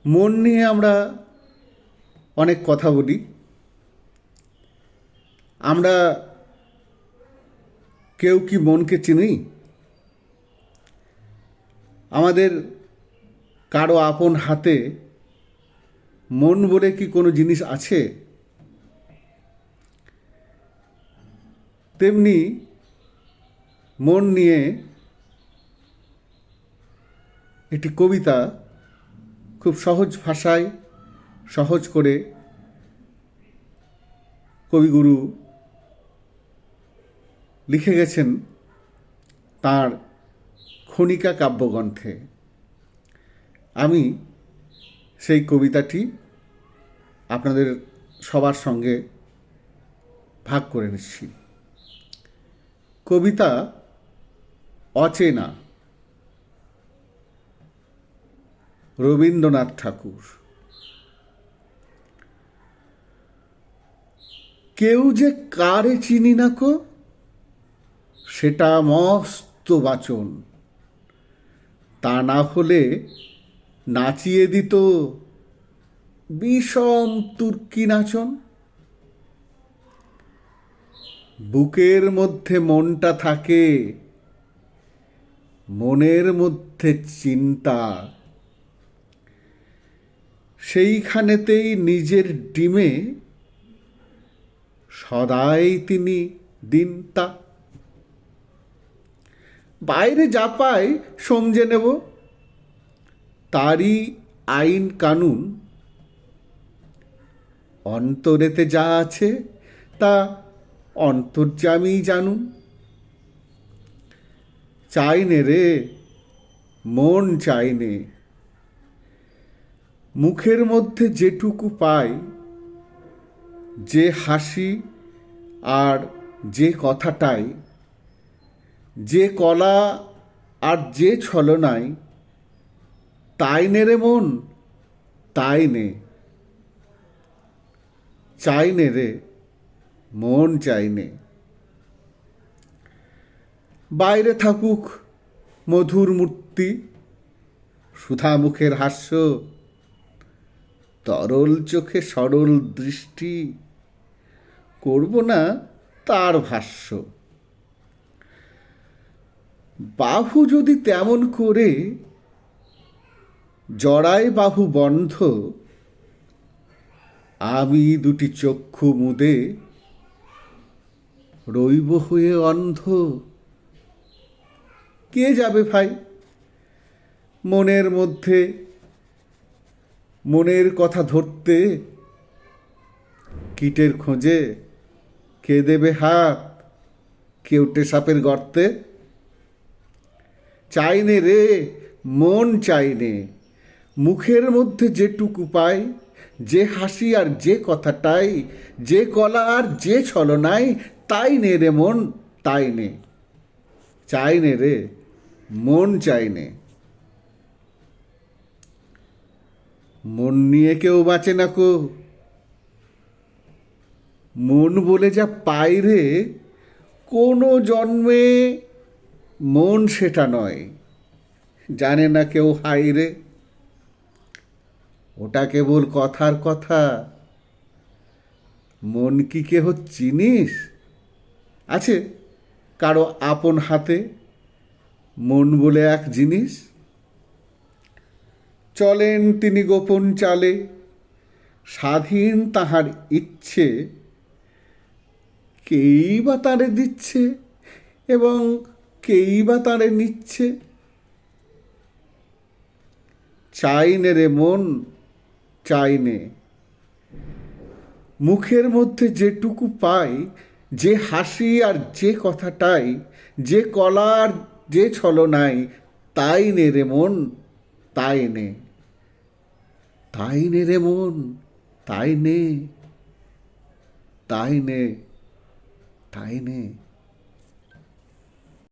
মন নিয়ে আমরা অনেক কথা বলি। আমরা কেউ কি মনকে চিনি? আমাদের কারো আপন হাতে মন বলে কি কোনো জিনিস আছে? তেমনি মন নিয়ে একটি কবিতা খুব সহজ ভাষায় সহজ করে কবিগুরু লিখে গেছেন তাঁর খনিকা কাব্যগ্রন্থে। আমি সেই কবিতাটি আপনাদের সবার সঙ্গে ভাগ করে নিচ্ছি। কবিতা অচেনা, রবীন্দ্রনাথ ঠাকুর। কেউ যে কারে চিনি না কো, সেটা মস্ত বাচন। তা না হলে নাচিয়ে দিত বিষম তুর্কি নাচন। বুকের মধ্যে মনটা থাকে, মনের মধ্যে চিন্তা। সেইখানেতেই নিজের ডিমে সদাই তিনি দিনতা। বাইরে যা পাই সমঝে নেব, তারই আইন কানুন। অন্তরেতে যা আছে তা অন্তর্যামী জানুন। চাইনে রে মন চাইনে, মুখের মধ্যে যেটুকু পাই, যে হাসি আর যে কথাটাই, যে কলা আর যে ছলনায়, তাই নে রে মন তাই নে। চাইনে রে মন চাইনে। বাইরে থাকুক মধুর মূর্তি, সুধা মুখের হাস্য, তরল চোখে সরল দৃষ্টি। করব না তার ভাষ্য। বাহু যদি তেমন করে জড়ায় বাহু বন্ধ, আমি দুটি চক্ষু মুদে রইব হয়ে অন্ধ। কে যাবে ভাই মনের মধ্যে মনের কথা ধরতে? কীটের খোঁজে কে দেবে হাত কেউটে সাপের গর্তে? চাইনে রে মন চাইনে, মুখের মধ্যে যেটুকু পাই, যে হাসি আর যে কথাটাই, যে কলা আর যে ছলনাই, তাই নে রে মন তাই নে। চাইনে রে মন চাইনে। মন নিয়ে কেউ বাঁচে না কো, মন বলে যা পাই রে, কোনো জন্মে মন সেটা নয়। জানে না কেউ হাই রে, ওটা কেবল কথার কথা। মন কি কেহ চিনিস? আছে কারো আপন হাতে মন বলে এক জিনিস? চলেন তিনি গোপন চালে, স্বাধীন তাহার ইচ্ছে। কেই বা তাঁরে দিচ্ছে এবং কেই বা তাঁরে নিচ্ছে। চাইনে রে মন চাইনে, মুখের মধ্যে যেটুকু পাই, যে হাসি আর যে কথাটাই, যে কলা আর যে ছলনাই, তাই নে রে মন তাই নে। তাই নে রে মন তাই নে, তাই নে, তাই নে।